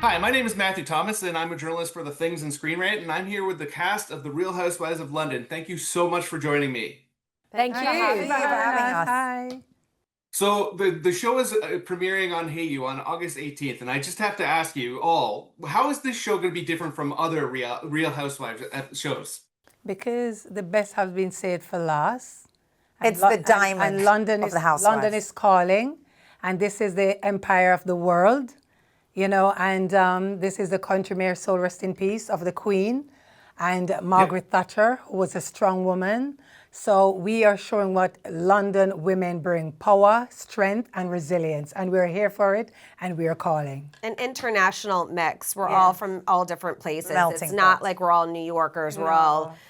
Hi, my name is Matthew Thomas, and I'm a journalist for TheThings and Screen Rant, and I'm here with the cast of The Real Housewives of London. Thank you so much for joining me. Thank you for having us. Hi. So the show is premiering on Hayu on August 18th, and I just have to ask you all, how is this show going to be different from other Real Housewives shows? Because the best has been saved for last. It's the diamond and London of is, the Housewives. London is calling, and this is the empire of the world, and this is the country, may her soul rest in peace, of the Queen and Margaret Thatcher, who was a strong woman. So we are showing what London women bring: power, strength, and resilience. And we're here for it, and we are calling. An international mix. We're all from all different places. Melting It's not pot. like we're all New Yorkers.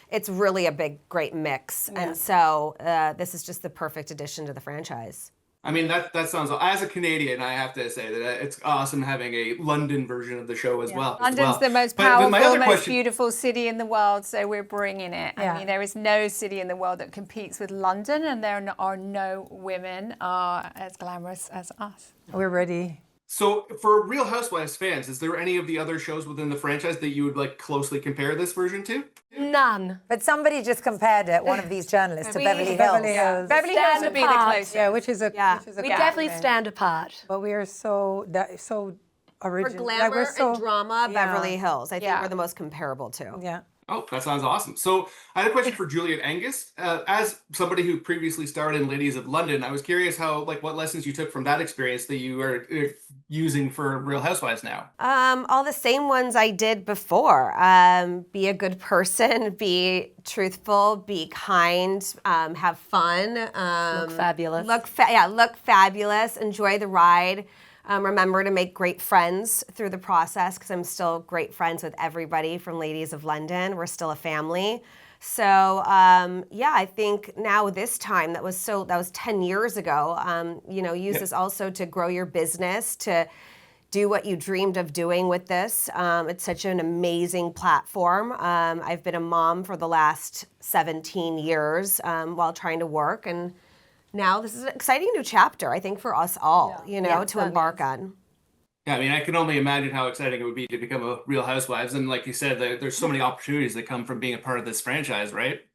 It's really a big, great mix. Yeah. And so this is just the perfect addition to the franchise. I mean, that sounds, as a Canadian, I have to say that it's awesome having a London version of the show as well. London's the most powerful, most beautiful city in the world, so we're bringing it. I mean, there is no city in the world that competes with London, and there are no women as glamorous as us. We're ready. So for Real Housewives fans, is there any of the other shows within the franchise that you would like closely compare this version to? None. But somebody just compared it, one of these journalists, to Beverly Hills. Beverly Hills would be the closest. Yeah, which is a We definitely stand apart. But we are so For original. glamour and drama, yeah. Beverly Hills, I think we're the most comparable to. Yeah. Oh, that sounds awesome. So I had a question for Juliet Angus. As somebody who previously starred in Ladies of London, I was curious what lessons you took from that experience that you are using for Real Housewives now. All the same ones I did before. Be a good person, be truthful, be kind, have fun. Look fabulous. Look fabulous. Enjoy the ride. Remember to make great friends through the process, because I'm still great friends with everybody from Ladies of London. We're still a family. So I think now this time, that was 10 years ago, use this also to grow your business, to do what you dreamed of doing with this. It's such an amazing platform. I've been a mom for the last 17 years while trying to work, and now this is an exciting new chapter, I think, for us all, to embark on. Yeah, I mean, I can only imagine how exciting it would be to become a Real Housewives. And like you said, there's so many opportunities that come from being a part of this franchise, right?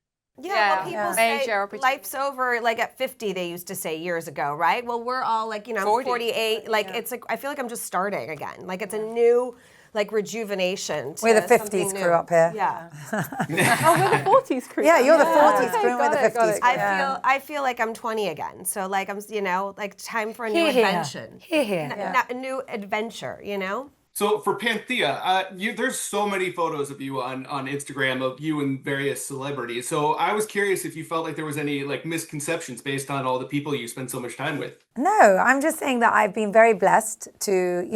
Yeah, well, people Major say life's over, like at 50, they used to say years ago, right? Well, we're all like, I'm 48. It's like, I feel like I'm just starting again. Like it's a new, rejuvenation. We're the 50s crew up here. Yeah. Oh, we're the 40s crew. Yeah, you're the 40s crew, we're the 50s crew. I feel like I'm 20 again. So like I'm, time for a new adventure. A new adventure, So for Panthea, there's so many photos of you on Instagram of you and various celebrities. So I was curious if you felt like there was any misconceptions based on all the people you spend so much time with. No, I'm just saying that I've been very blessed to,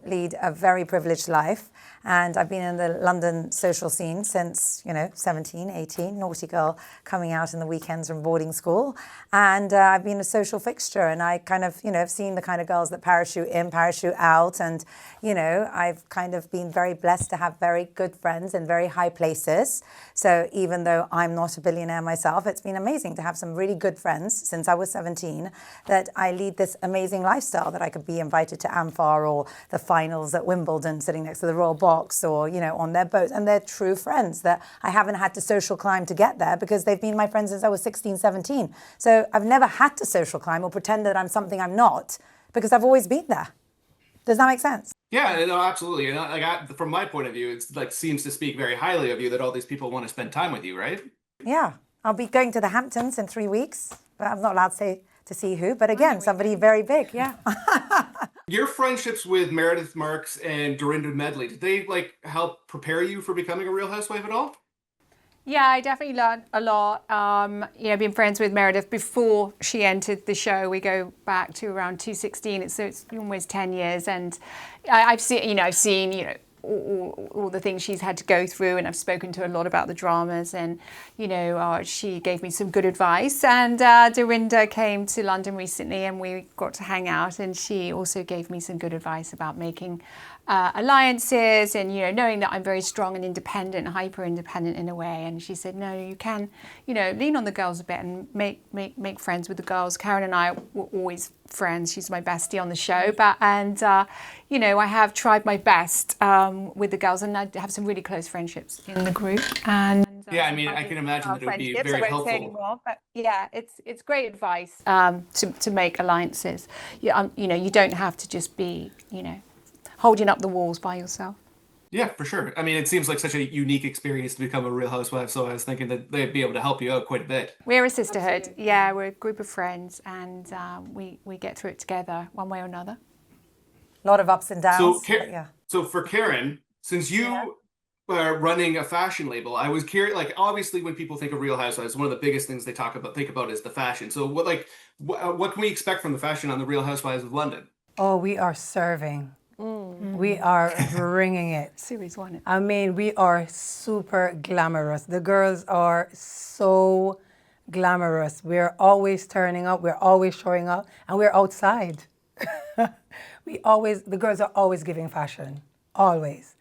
lead a very privileged life. And I've been in the London social scene since, 17, 18, naughty girl coming out in the weekends from boarding school. And I've been a social fixture, and I kind of, have seen the kind of girls that parachute in, parachute out. And, I've kind of been very blessed to have very good friends in very high places. So even though I'm not a billionaire myself, it's been amazing to have some really good friends since I was 17, that I lead this amazing lifestyle, that I could be invited to Amphar or the finals at Wimbledon, sitting next to the Royal Box, or, on their boats. And they're true friends that I haven't had to social climb to get there, because they've been my friends since I was 16, 17. So I've never had to social climb or pretend that I'm something I'm not, because I've always been there. Does that make sense? Yeah, no, absolutely. And from my point of view, it's seems to speak very highly of you that all these people want to spend time with you, right? Yeah. I'll be going to the Hamptons in 3 weeks, but I'm not allowed to see who. But again, somebody very big, yeah. Your friendships with Meredith Marks and Dorinda Medley, did they help prepare you for becoming a Real Housewife at all? Yeah, I definitely learned a lot. I've been friends with Meredith before she entered the show. We go back to around 2016. It's almost 10 years, and I've seen all the things she's had to go through, and I've spoken to her a lot about the dramas, and she gave me some good advice. And Dorinda came to London recently, and we got to hang out, and she also gave me some good advice about making alliances, and knowing that I'm very strong and independent, hyper independent in a way. And she said, no, you can lean on the girls a bit and make friends with the girls. Karen and I were always friends. She's my bestie on the show. You know, I have tried my best with the girls, and I have some really close friendships in the group. And Yeah, I mean, I can imagine that it would be very I won't say helpful. anymore, but yeah, it's great advice to make alliances. Yeah, you know, you don't have to just be, you know, holding up the walls by yourself. Yeah, for sure. I mean, it seems like such a unique experience to become a Real Housewife, so I was thinking that they'd be able to help you out quite a bit. We're a sisterhood. Absolutely. Yeah, we're a group of friends, and we get through it together one way or another. A lot of ups and downs. So, so for Karen, since you are running a fashion label, I was curious. Like, obviously, when people think of Real Housewives, one of the biggest things they think about is the fashion. So, what can we expect from the fashion on the Real Housewives of London? Oh, we are serving. We are bringing it. Series 1. I mean, we are super glamorous. The girls are so glamorous. We're always turning up. We're always showing up, and we're outside. The girls are always giving fashion. Always.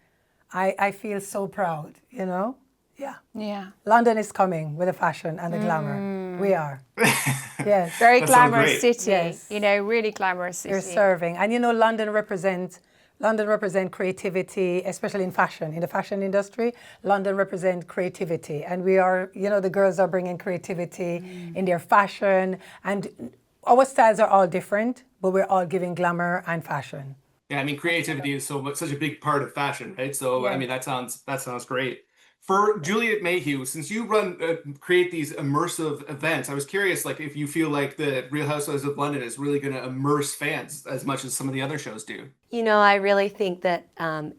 I feel so proud, you know? Yeah. Yeah. London is coming with the fashion and the glamour. We are. Yes. Very That sounds glamorous great. city. Yes. You know, really glamorous city. You're serving. And you know, London represent creativity, especially in fashion. In the fashion industry, London represent creativity. And we are, you know, the girls are bringing creativity in their fashion. And our styles are all different, but we're all giving glamour and fashion. Yeah, I mean, creativity is such a big part of fashion, right? So, I mean, that sounds great. For Juliet Mayhew, since you create these immersive events, I was curious, like, if you feel like the Real Housewives of London is really going to immerse fans as much as some of the other shows do. You know, I really think that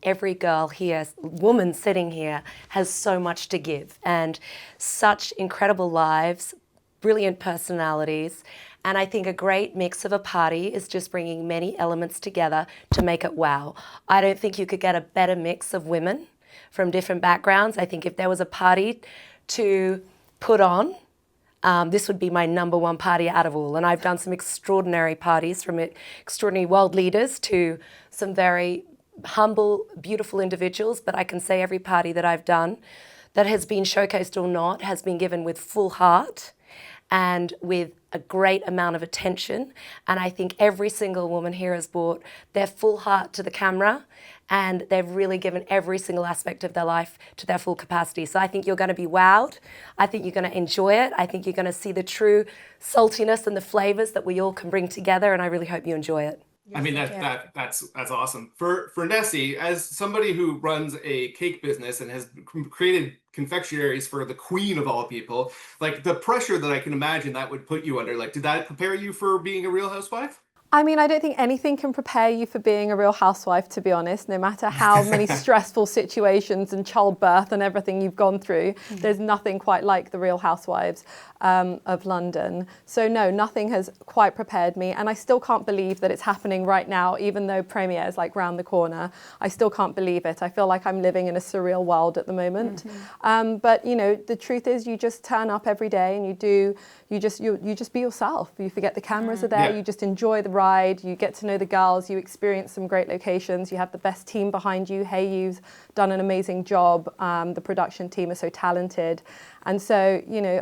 every girl here, woman sitting here, has so much to give and such incredible lives, brilliant personalities. And I think a great mix of a party is just bringing many elements together to make it wow. I don't think you could get a better mix of women from different backgrounds. I think if there was a party to put on, this would be my number one party out of all. And I've done some extraordinary parties, from extraordinary world leaders to some very humble, beautiful individuals. But I can say every party that I've done that has been showcased or not has been given with full heart and with a great amount of attention. And I think every single woman here has brought their full heart to the camera, and they've really given every single aspect of their life to their full capacity. So I think you're going to be wowed. I think you're going to enjoy it. I think you're going to see the true saltiness and the flavors that we all can bring together, and I really hope you enjoy it. I mean, that's awesome. For Nessie, as somebody who runs a cake business and has created confectionaries for the queen of all people, like, the pressure that I can imagine that would put you under, like, did that prepare you for being a Real Housewife? I mean, I don't think anything can prepare you for being a Real Housewife, to be honest, no matter how many stressful situations and childbirth and everything you've gone through. There's nothing quite like the Real Housewives of London. So no, nothing has quite prepared me. And I still can't believe that it's happening right now, even though premiere is like round the corner. I still can't believe it. I feel like I'm living in a surreal world at the moment. But you know, the truth is, you just turn up every day and you just be yourself. You forget the cameras are there. You just enjoy the ride. You get to know the girls. You experience some great locations. You have the best team behind you. Hey, you've done an amazing job. The production team are so talented. And so, you know,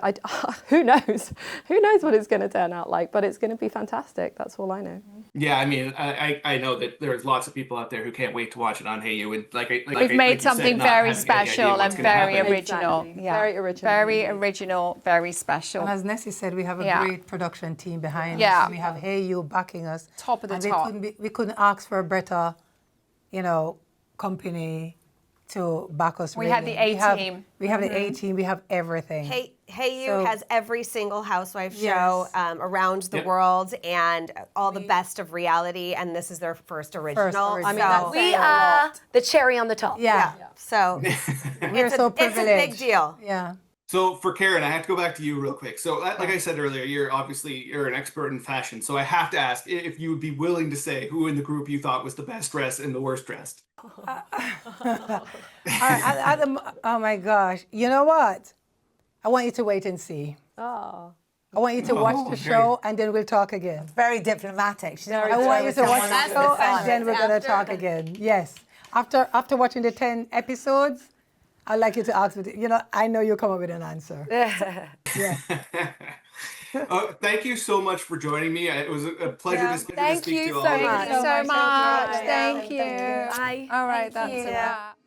who knows? Who knows what it's going to turn out like? But it's going to be fantastic. That's all I know. Yeah, I mean, I know that there's lots of people out there who can't wait to watch it on Hey You. And we've made something very special and very original. Exactly. Yeah. Very original. Very original, very special. And as Nessie said, we have a great production team behind Yeah. us. We have Hey You backing us. Top of the and top. We couldn't ask for a better, you know, company to back us. We had the A-team. We have the A-team. We have everything. Hey You So- has every single housewife show Yes. around the Yep. world, and all the best of reality, and this is their first original. original. I mean, so, We are the cherry on the top. Yeah. so We're so it's a privileged. big deal. Yeah. So for Karen, I have to go back to you real quick. So like I said earlier, you're an expert in fashion. So I have to ask if you would be willing to say who in the group you thought was the best dressed and the worst dressed. Oh my gosh. You know what? I want you to wait and see. I want you to watch the show and then we'll talk again. Very diplomatic. She's I want you to watch the show and then we're going to talk again. Yes. After watching the 10 episodes, I'd like you to ask me, you know, I know you'll come up with an answer. Yeah. Thank you so much for joining me. It was a pleasure to speak Thank to you you all. so Thank much. you so much. Yeah, Thank you. Bye. All right, Thank that's you. a wrap.